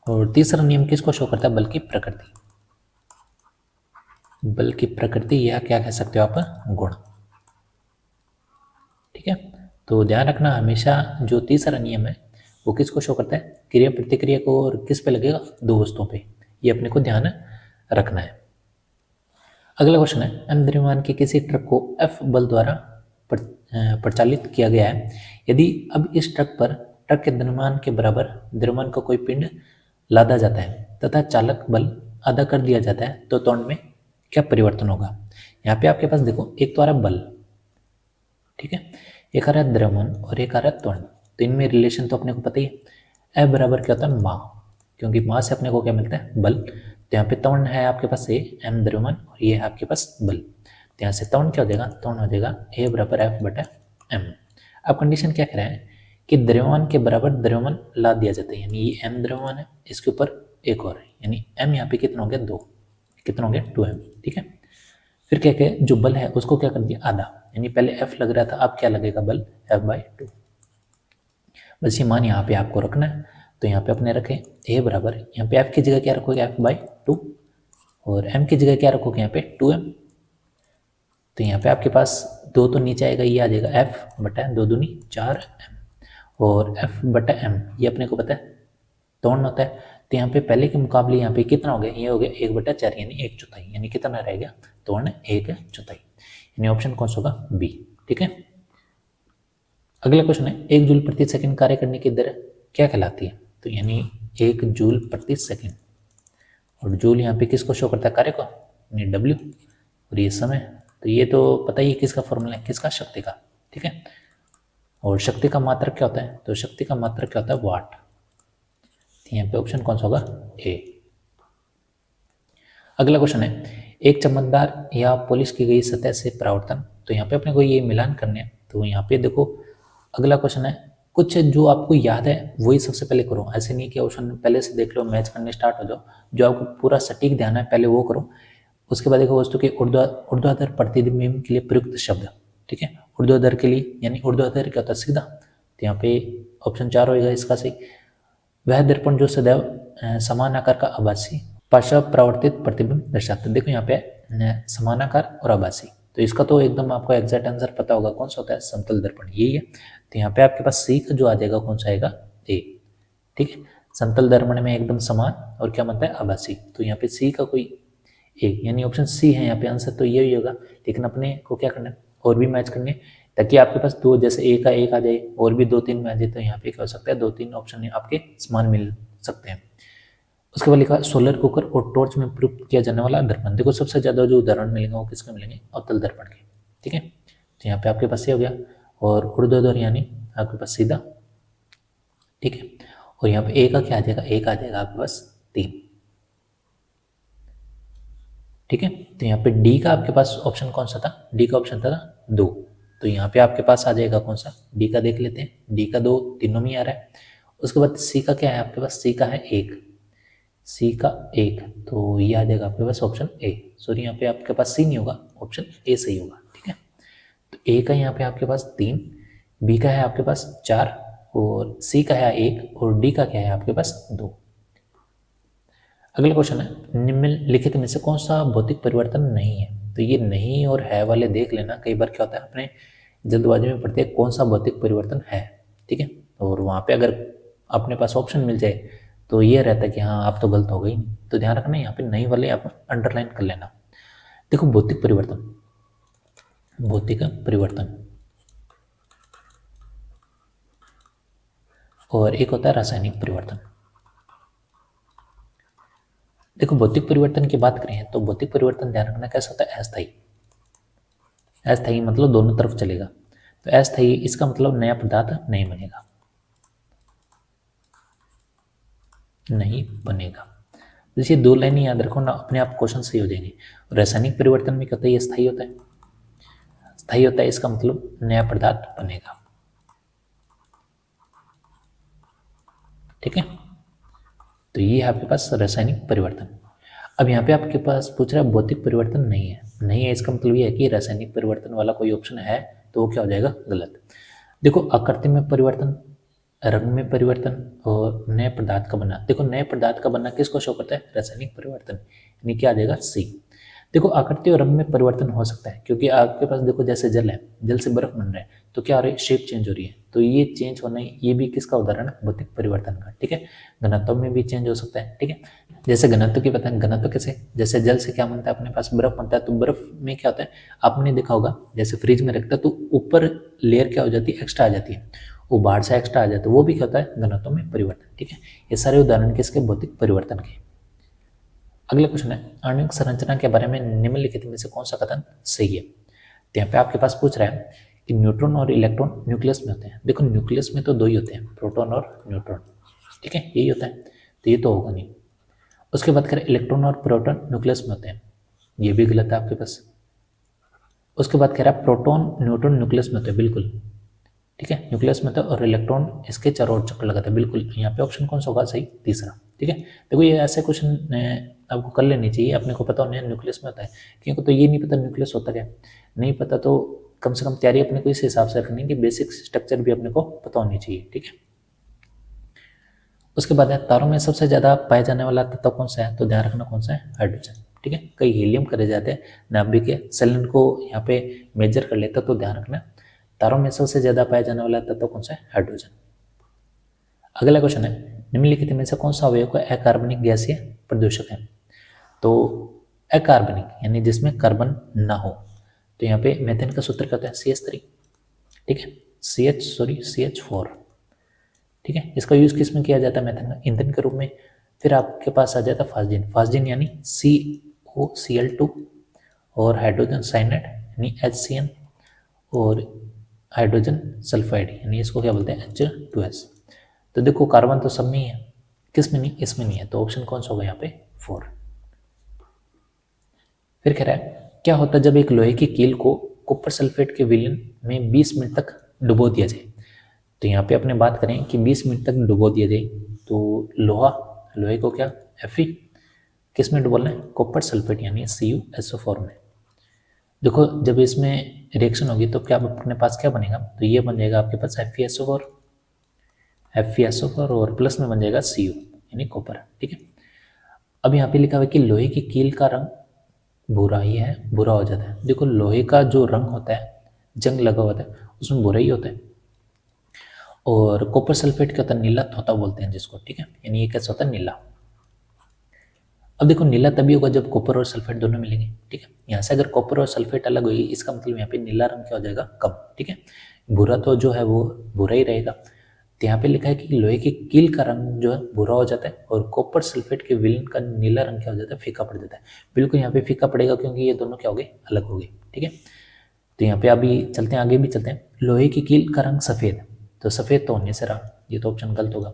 और तीसरा नियम किसको शो करता है? बल की प्रकृति, बल की प्रकृति, या क्या कह सकते हो आप? गुण, ठीक है। तो ध्यान रखना हमेशा जो तीसरा नियम है वो किसको शो करता है? क्रिया प्रतिक्रिया को, और किस पे लगेगा? दो वस्तुओं पे। ये अपने को ध्यान रखना है। अगला क्वेश्चन है, एम द्रव्यमान के किसी ट्रक को एफ बल द्वारा प्रचालित किया गया है, यदि अब इस ट्रक पर ट्रक के द्रव्यमान के बराबर द्रव्यमान का कोई पिंड लादा जाता है तथा चालक बल आधा कर दिया जाता है, तो त्वरण में क्या परिवर्तन होगा? यहाँ पे आपके पास देखो, एक तो आ रहा है बल, ठीक है, एक आ रहा है द्रव्यमान और एक आ रहा है त्वरण। तो इनमें रिलेशन तो अपने को पता ही है, F बराबर क्या होता है? माँ, क्योंकि माँ से अपने को क्या मिलता है? बल। तो यहाँ पे त्वरण है आपके पास ए, एम द्रव्यमान, और ये है आपके पास बल। तो यहाँ से त्वरण क्या हो जाएगा? त्वरण हो जाएगा ए बराबर एफ बटा एम। अब कंडीशन क्या कह रहा है कि द्रव्यमान के बराबर द्रव्यमान ला दिया जाता है, यानी ये एम द्रव्यमान है, इसके ऊपर एक और, यानी एम यहाँ पे कितना हो गया? 2। कितना हो गया? 2m, ठीक है। फिर क्या कहे, जो बल है उसको क्या कर दिया? आधा, यानी पहले एफ लग रहा था, अब क्या लगेगा? बल F/2। बस ये मान यहाँ पे आपको रखना है। तो यहाँ पे अपने रखे ए बराबर, यहाँ पे एफ की जगह क्या रखोगे? F/2, और एम की जगह क्या रखोगे? यहाँ पे 2m। तो यहाँ पे आपके पास 2 तो नीचे आएगा, ये आ जाएगा F बटा 2 दूनी 4m, और F बटा m ये अपने को पता है त्वरण होता है। तो यहाँ पे पहले के मुकाबले यहाँ पे कितना हो गया? ये हो गया 1/4, यानी 1/4, यानी कितना रह गया? त्वरण 1/4, यानी ऑप्शन कौन सा होगा? बी, ठीक है। अगला क्वेश्चन है, 1 जूल प्रति सेकंड कार्य करने की दर क्या कहलाती है? तो यानी 1 जूल प्रति सेकंड, और जूल यहाँ पे किसको शो करता है? कार्य को, यानी W, और ये समय। तो ये तो पता ही है किसका फॉर्मूला है? किसका? शक्ति का, ठीक है। और शक्ति का मात्रक क्या होता है? तो शक्ति का मात्रक क्या होता है? वाट। तो यहाँ पे ऑप्शन कौन सा होगा? ए। अगला क्वेश्चन है, एक चमकदार या पॉलिश की गई सतह से परावर्तन तो यहाँ पे अपने को ये मिलान करने हैं। तो यहाँ पे देखो अगला क्वेश्चन है, कुछ जो आपको याद है वही सबसे पहले करो, ऐसे नहीं कि ऑप्शन पहले से देख लो मैच करने स्टार्ट हो जाओ, जो आपको पूरा सटीक ध्यान है पहले वो करो। उसके बाद देखो वस्तु के ऊर्ध्वाधर प्रतिबिंब के लिए प्रयुक्त शब्द, ठीक है। ऊर्ध्वाधर के लिए यानी ऊर्ध्वाधर क्या होता है, सीधा, तो यहाँ पे ऑप्शन 4 होएगा इसका सही। वह दर्पण जो सदैव समान आकार का आभासी पार्श्व परावर्तित प्रतिबिंब दर्शाता है। देखो यहाँ पे समान आकार और आभासी, तो इसका तो एकदम आपको एग्जैक्ट आंसर पता होगा कौन सा होता है, समतल दर्पण, यही है। तो यहाँ पे आपके पास सी का जो आ जाएगा कौन सा आएगा, ए, ठीक है। समतल दर्पण में एकदम समान और क्या बनता है, आभासी, तो यहाँ पे सी का कोई एक, यानी ऑप्शन सी है यहाँ पे आंसर, तो यही होगा। लेकिन अपने को क्या करना है, और भी मैच करने, ताकि आपके पास दो, जैसे ए का एक आ जाए और भी 2-3 में आ जाए, तो यहाँ पे क्या हो सकता है, 2-3 ऑप्शन आपके समान मिल सकते हैं। उसके बाद लिखा सोलर कुकर और टॉर्च में प्रयुक्त किया जाने वाला दर्पण। देखो सबसे ज्यादा जो उदाहरण मिलेंगे वो किसके मिलेंगे, अवतल दर्पण के, ठीक है। तो यहाँ पे आपके पास ये हो गया, और ऊर्ध्वाधर यानी आपके पास सीधा, ठीक है। और यहाँ पे ए का क्या आ जाएगा, ए का आ जाएगा आपके पास 3, ठीक है। तो यहाँ पे डी का आपके पास ऑप्शन कौन सा था, डी का ऑप्शन था 2, तो यहाँ पे आपके पास आ जाएगा कौन सा, डी का देख लेते हैं, डी का 2 तीनों में आ रहा है। उसके बाद सी का क्या है आपके पास, सी का है 1, सी का 1, तो ये आ जाएगा आपके पास ऑप्शन ए, सॉरी यहाँ पे आपके पास सी नहीं होगा, ऑप्शन ए सही होगा, ठीक है। तो ए का यहाँ पे आपके पास 3, बी का है आपके पास 4, और सी का है 1, और डी का क्या है आपके पास 2। अगला क्वेश्चन है, निम्नलिखित में से कौन सा भौतिक परिवर्तन नहीं है। तो ये नहीं और है वाले देख लेना, कई बार क्या होता है अपने जल्दबाजी में पढ़ते हैं कौन सा भौतिक परिवर्तन है, ठीक है। और वहाँ पे अगर अपने पास ऑप्शन मिल जाए तो ये रहता है कि हाँ आप तो गलत हो गई, तो ध्यान रखना यहाँ पे नहीं वाले आप अंडरलाइन कर लेना। देखो भौतिक परिवर्तन, भौतिक परिवर्तन और एक होता है रासायनिक परिवर्तन। देखो भौतिक परिवर्तन की बात करें तो भौतिक परिवर्तन ध्यान रखना कैसा होता है, अस्थायी, अस्थायी मतलब दोनों तरफ चलेगा। तो अस्थायी इसका मतलब नया पदार्थ नहीं बनेगा, नहीं बनेगा। जैसे 2 लाइन याद रखो ना, अपने आप क्वेश्चन सही हो जाएंगे। रासायनिक परिवर्तन में कहते हैं ये स्थायी होता है, स्थायी होता है इसका मतलब नया पदार्थ बनेगा, ठीक है। तो ये है आपके पास रासायनिक परिवर्तन। अब यहाँ पे आपके पास पूछ रहा है भौतिक परिवर्तन नहीं है, नहीं है इसका मतलब ये है कि रासायनिक परिवर्तन वाला कोई ऑप्शन है, तो वो क्या हो जाएगा, गलत। देखो आकृति में परिवर्तन, रंग में परिवर्तन और नए पदार्थ का बनना। देखो नए पदार्थ का बनना किसको शो करता है, रासायनिक परिवर्तन, यानी क्या आ जाएगा, सी। देखो आकृति और रंग में परिवर्तन हो सकता है, क्योंकि आपके पास देखो जैसे जल है, जल से बर्फ बन रहा है, तो क्या हो रहा है, शेप चेंज हो रही है, तो ये चेंज होना, ये भी किसका उदाहरण है, भौतिक परिवर्तन का, ठीक है। घनत्व में भी चेंज हो सकता है, ठीक है। जैसे घनत्व की पता है, घनत्व कैसे, जैसे जल से क्या बनता है अपने पास, बर्फ बनता है, तो बर्फ में क्या होता है, आपने देखा होगा जैसे फ्रिज में रखता है तो ऊपर लेयर क्या हो जाती है, एक्स्ट्रा आ जाती है, वो बाहर से एक्स्ट्रा आ जाता है, वो भी क्या होता है, घनत्व में परिवर्तन, ठीक है। ये सारे उदाहरण किसके, भौतिक परिवर्तन के। अगला क्वेश्चन है, आणविक संरचना के बारे में निम्नलिखित में से कौन सा कथन सही है। तो यहाँ पे आपके पास पूछ रहा है कि न्यूट्रॉन और इलेक्ट्रॉन न्यूक्लियस में होते हैं। देखो न्यूक्लियस में तो 2 ही होते हैं, प्रोटॉन और न्यूट्रॉन, ठीक है, यही होता है, तो ये तो होगा नहीं। उसके बाद करें इलेक्ट्रॉन और प्रोटॉन न्यूक्लियस में होते हैं, ये भी गलत है आपके पास। उसके बाद कह रहा है प्रोटॉन न्यूट्रॉन न्यूक्लियस में होते हैं, बिल्कुल, ठीक है, न्यूक्लियस में होता है, और इलेक्ट्रॉन इसके चारों ओर चक्कर लगाता है, बिल्कुल। यहाँ पे ऑप्शन कौन सा होगा, सही, तीसरा, ठीक है। देखो ये ऐसे क्वेश्चन आपको कर लेनी चाहिए, अपने को पता होना है न्यूक्लियस में होता है, क्योंकि तो ये नहीं पता न्यूक्लियस होता क्या, नहीं पता तो कम से कम तैयारी अपने को इस हिसाब से रखनी है कि बेसिक स्ट्रक्चर भी अपने को पता होनी चाहिए, ठीक है। उसके बाद है तारों में सबसे ज्यादा पाया जाने वाला तत्व कौन सा है, तो ध्यान रखना कौन सा है, हाइड्रोजन, ठीक है। कई हीलियम करे जाते हैं, नाभिक के सेलन को यहाँ पे मेजर कर लेता, तो ध्यान रखना तारों में सबसे ज्यादा पाया जाने वाला तत्व कौन सा है, हाइड्रोजन। अगला क्वेश्चन है, निम्नलिखित में से कौन सा अवयव का अकार्बनिक गैसीय प्रदूषक है। तो अकार्बनिक यानी जिसमें कार्बन ना हो, तो यहाँ पे मेथेन का सूत्र क्या होता है, CH3, ठीक है, CH4, ठीक है। इसका यूज किस में किया जाता है, मेथेन का ईंधन के रूप में। फिर आपके पास आ जाता है फास्जिन, फास्जिन यानी COCl2 और हाइड्रोजन साइनाइड यानी HCN और हाइड्रोजन सल्फाइड यानी इसको क्या बोलते हैं, H2S। तो देखो कार्बन तो सब में ही है, किस में नहीं, इसमें नहीं है, तो ऑप्शन कौन सा होगा यहाँ पे, 4। फिर कह रहा है क्या होता है जब एक लोहे की कील को कॉपर सल्फेट के विलयन में 20 मिनट तक डुबो दिया जाए। तो यहाँ पे अपने बात करें कि 20 मिनट तक डुबो दिया जाए, तो लोहे को क्या Fe किस में डुबोलना है, कॉपर सल्फेट यानी CuSO4 में। देखो जब इसमें रिएक्शन होगी तो क्या अपने पास क्या बनेगा, तो ये बन जाएगा आपके पास FeSO4 और प्लस में बन जाएगा Cu यानी कॉपर। ठीक है, अब यहाँ पे लिखा हुआ है कि लोहे की कील का रंग भूरा ही है, भूरा हो जाता है। देखो लोहे का जो रंग होता है, जंग लगा होता है, उसमें भूरा ही होता है। और कॉपर सल्फेट क्या होता है, नीला तोता बोलते हैं जिसको। ठीक है, यानी ये कैसा होता है, नीला। अब देखो नीला तभी होगा जब कॉपर और सल्फेट दोनों मिलेंगे। ठीक है, यहाँ से अगर कॉपर और सल्फेट अलग हुई, इसका मतलब यहाँ पे नीला रंग क्या हो जाएगा, कम। ठीक है, भूरा तो जो है वो भूरा ही रहेगा। तो यहाँ पे लिखा है कि लोहे की कील का रंग जो है भूरा हो जाता है और कॉपर सल्फेट के विलयन का नीला रंग क्या हो जाता है, फीका पड़ जाता है। बिल्कुल यहाँ पे फीका पड़ेगा क्योंकि ये दोनों क्या हो गए, अलग हो गए। ठीक है, तो यहाँ पे अभी चलते हैं, आगे भी चलते हैं। लोहे की कील का रंग सफ़ेद, तो सफ़ेद तो होने से रहा, ये तो ऑप्शन गलत होगा।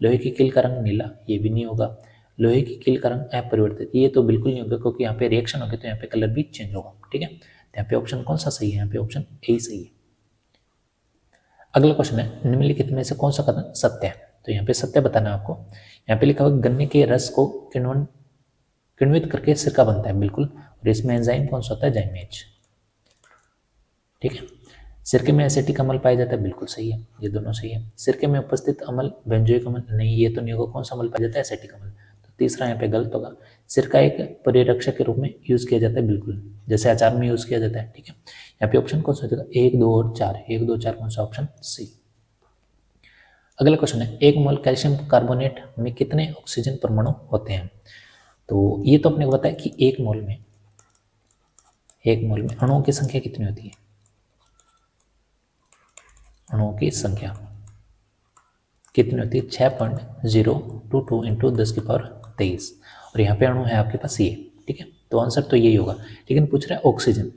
लोहे की कील का रंग नीला, ये भी नहीं होगा। लोहे की कील का रंग अपरिवर्तित, ये तो बिल्कुल नहीं होगा क्योंकि यहाँ पे रिएक्शन होगी तो यहाँ पे कलर भी चेंज होगा। ठीक है, तो यहाँ पे ऑप्शन कौन सा सही है, यहाँ पे ऑप्शन ए सही है। अगला क्वेश्चन है, निम्नलिखित में से कौन सा कथन सत्य है। तो यहाँ पे सत्य बताना है आपको। यहाँ पे लिखा हुआ गन्ने के रस को किण्वित करके सिरका बनता है, बिल्कुल। और इसमें एंजाइम कौन सा होता है, जाइमेज। ठीक है, सिरके में एसिटिक अम्ल पाया जाता है, बिल्कुल सही है, ये दोनों सही है। सिरके में उपस्थित अम्ल बेंजोइक अम्ल, नहीं ये तो नहीं होगा। कौन सा अम्ल पाया जाता है, एसिटिक अम्ल, तो तीसरा यहाँ पे गलत होगा। सिरका एक परिरक्षक के रूप में यूज किया जाता है, बिल्कुल, जैसे अचार में यूज किया जाता है। ठीक है, यहाँ पे ऑप्शन कौन सा हो जाएगा, 1, 2 और 4, 1, 2, 4 कौन सा, ऑप्शन सी। अगला क्वेश्चन है, 1 मोल कैल्शियम कार्बोनेट में कितने ऑक्सीजन परमाणु होते हैं। तो ये तो अपने को पता है कि 1 मोल में अणुओं की संख्या कितनी होती है, अणुओं की संख्या कितनी होती है, 6.022 इंटू 10⁻23। और यहाँ पे अणु है आपके पास ये। ठीक है, तो आंसर तो यही होगा। लेकिन पूछ रहा है ऑक्सीजन,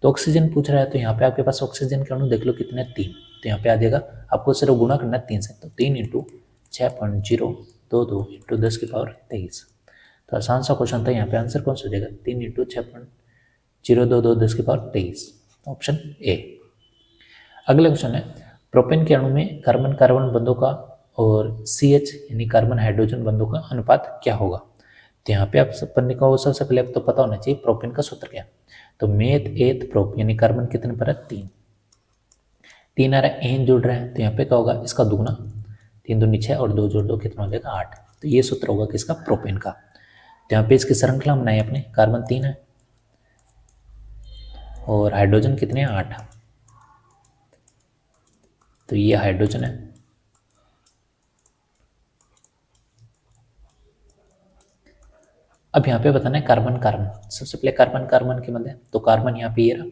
तो ऑक्सीजन पूछ रहा है, तो यहाँ पे आपके पास ऑक्सीजन के अणु देख लो कितने, 3। तो यहाँ पे आ जाएगा, आपको सिर्फ गुणा करना है 3 से, तो 3 इंटू 6.022 इंटू 10⁻23। तो आसान सा क्वेश्चन था। यहाँ पे आंसर कौन सा हो जाएगा, 3 इंटू 6.022 10⁻23, ऑप्शन ए। अगला क्वेश्चन है, प्रोपेन के अणु में कार्बन कार्बन बंधों का और CH यानी कार्बन हाइड्रोजन बंधों का अनुपात क्या होगा। तो यहाँ पे आप पढ़ने को सबसे पहले तो पता होना चाहिए प्रोपेन का सूत्र क्या। तो मेथ एथ प्रोप यानी कार्बन कितने पर है, 3 आ रहा है, एन जुड़ रहा है, तो यहाँ पे क्या होगा, इसका दुगुना, 3 दूनी 6 और 2 जोड़ 2 कितना हो जाएगा, 8। तो ये सूत्र होगा किसका, प्रोपेन का। तो यहाँ पे इसकी श्रृंखला बनाई अपने, कार्बन 3 है और हाइड्रोजन कितने हैं, 8। तो ये हाइड्रोजन है, अब यहाँ पे बताना है कार्बन कार्बन। सबसे पहले कार्बन कार्बन के मध्य, तो कार्बन यहाँ पे ये रहा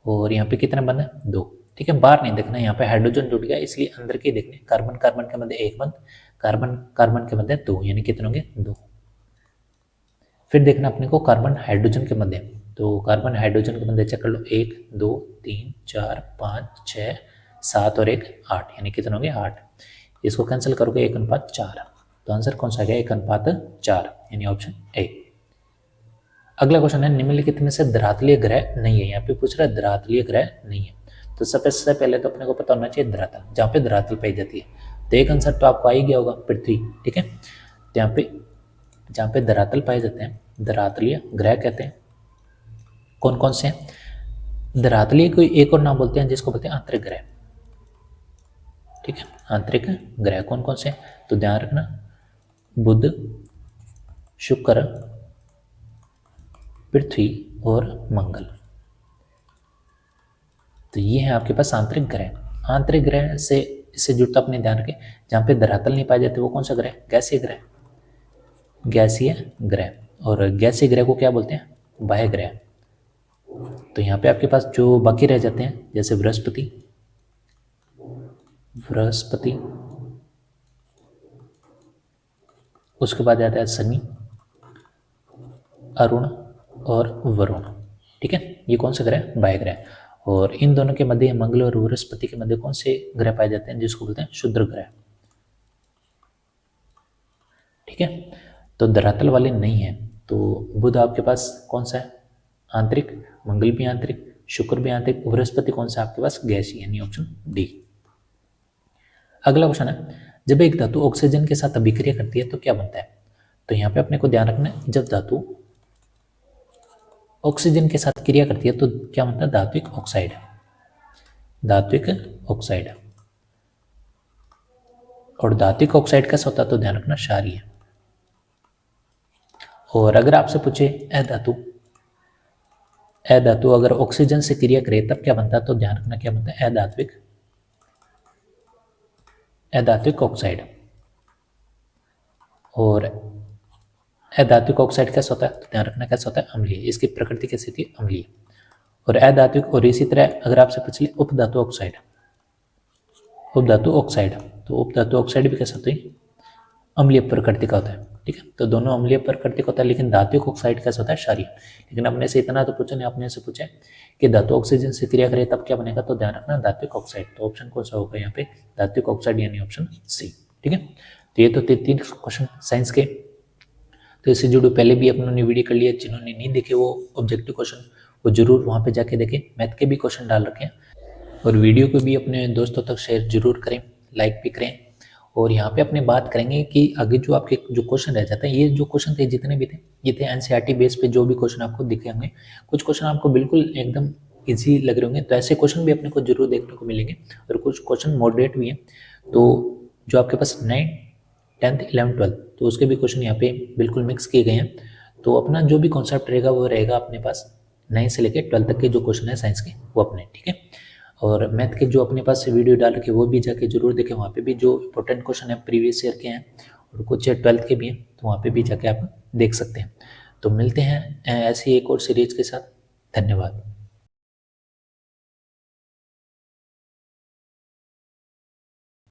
और यहाँ पे कितने बंद है, 2। ठीक है, बाहर नहीं देखना, यहाँ पे हाइड्रोजन जुड़ गया इसलिए अंदर के देखने। कार्बन कार्बन के मध्य 1 बंद, कार्बन कार्बन के मध्य 2, यानी कितने होंगे, 2। फिर देखना अपने को कार्बन हाइड्रोजन के मध्य, तो कार्बन हाइड्रोजन के मध्य चेक कर लो, 1 2 3 4 5 6 7 और 1 8, यानी कितने होंगे, 8। इसको कैंसिल करोगे 1:4, तो आंसर कौन सा आ गया, 1:4, यानी ऑप्शन ए। अगला क्वेश्चन है, निम्नलिखित में से धरातलीय ग्रह नहीं है। यहाँ पे पूछ रहा है धरातलीय ग्रह नहीं है, तो सबसे पहले तो अपने को पता होना चाहिए धरातल, जहाँ पे धरातल पाई जाती है। तो एक आंसर तो आपको आ ही गया होगा, पृथ्वी। ठीक है, तो यहाँ पे जहाँ पे धरातल पाए जाते हैं धरातलीय ग्रह कहते हैं। कौन कौन से हैं, धरातलीय कोई एक और नाम बोलते हैं जिसको बोलते हैं आंतरिक ग्रह। ठीक है, आंतरिक ग्रह कौन कौन से, तो ध्यान रखना, बुध, शुक्र, पृथ्वी और मंगल। तो ये है आपके पास आंतरिक ग्रह। आंतरिक ग्रह से इससे जुड़ता अपने ध्यान रखें, जहाँ पे धरातल नहीं पाए जाते वो कौन सा ग्रह, गैसीय ग्रह, गैसीय ग्रह। और गैसीय ग्रह को क्या बोलते हैं, बाह्य ग्रह। तो यहाँ पे आपके पास जो बाकी रह जाते हैं, जैसे बृहस्पति, उसके बाद आता है शनि, अरुण और वरुण। ठीक है, ये कौन से ग्रह, बाह्य ग्रह। और इन दोनों के मध्य, मंगल और बृहस्पति के मध्य कौन से ग्रह पाए जाते हैं, जिसको बोलते हैं क्षुद्र ग्रह। ठीक है, तो धरातल वाले नहीं है। तो बुध आपके पास कौन सा है, आंतरिक, मंगल भी आंतरिक, शुक्र भी यहाँ तक, बृहस्पति कौन सा आपके पास गैस, यानी ऑप्शन डी। अगला क्वेश्चन है, जब एक धातु ऑक्सीजन के साथ अभिक्रिया करती है तो क्या बनता है? तो यहाँ पे अपने को ध्यान रखना है, जब धातु ऑक्सीजन के साथ क्रिया करती है तो क्या बनता है? धात्विक ऑक्साइड, धात्विक ऑक्साइड। और धात्विक ऑक्साइड कैसा होता है? तो ध्यान रखना क्षारीय। और अगर आपसे पूछे अधातु अगर ऑक्सीजन से क्रिया करे तब क्या बनता है? तो ध्यान रखना क्या बनता है? अधात्विक ऑक्साइड। और अधात्विक ऑक्साइड कैसा होता है? तो ध्यान रखना कैसा होता है? अम्लीय। इसकी प्रकृति कैसी थी? अम्लीय। और अधात्विक, और इसी तरह अगर आपसे पूछ ले उपधातु ऑक्साइड, तो उपधातु ऑक्साइड भी कैसा होता है? अम्लीय प्रकृति का होता है। ठीक है, तो दोनों अम्लीय प्रकृति का होता है, लेकिन धात्विक ऑक्साइड कैसा होता है? क्षारीय। लेकिन अपने से इतना तो पूछा नहीं, अपने से पूछे कि धातु ऑक्सीजन से क्रिया करे तब क्या बनेगा? तो ध्यान रखना धात्विक ऑक्साइड। तो ऑप्शन कौन सा होगा यहाँ पे? धात्विक ऑक्साइड, यानी ऑप्शन सी। ठीक है, तो ये तो 3 क्वेश्चन साइंस के। तो इससे जुड़े पहले भी अपनों वीडियो कर लिया, जिन्होंने नहीं देखे वो ऑब्जेक्टिव क्वेश्चन वो जरूर वहाँ पे जाके देखें। मैथ के भी क्वेश्चन डाल रखे हैं। और वीडियो को भी अपने दोस्तों तक शेयर जरूर करें, लाइक भी करें। और यहाँ पे अपने बात करेंगे कि आगे जो आपके जो क्वेश्चन रह जाता है, ये जो क्वेश्चन थे जितने भी थे ये थे एनसीईआरटी बेस पे जो भी क्वेश्चन आपको दिखे होंगे। कुछ क्वेश्चन आपको बिल्कुल एकदम इजी लग रहे होंगे, तो ऐसे क्वेश्चन भी अपने को जरूर देखने को मिलेंगे। और कुछ क्वेश्चन मॉडरेट भी हैं, तो जो आपके पास 9th, 10th, 11th, 12th तो उसके भी क्वेश्चन यहाँ पे बिल्कुल मिक्स किए गए हैं। तो अपना जो भी कॉन्सेप्ट रहेगा वो रहेगा अपने पास 9 से लेकर 12 तक के जो क्वेश्चन है साइंस के वो अपने। ठीक है, और मैथ के जो अपने पास वीडियो डाल रखे वो भी जाके जरूर देखें। वहाँ पे भी जो इंपॉर्टेंट क्वेश्चन है प्रीवियस ईयर के हैं और कुछ 12th के भी हैं, तो वहाँ पे भी जाके आप देख सकते हैं। तो मिलते हैं ऐसी एक और सीरीज के साथ। धन्यवाद।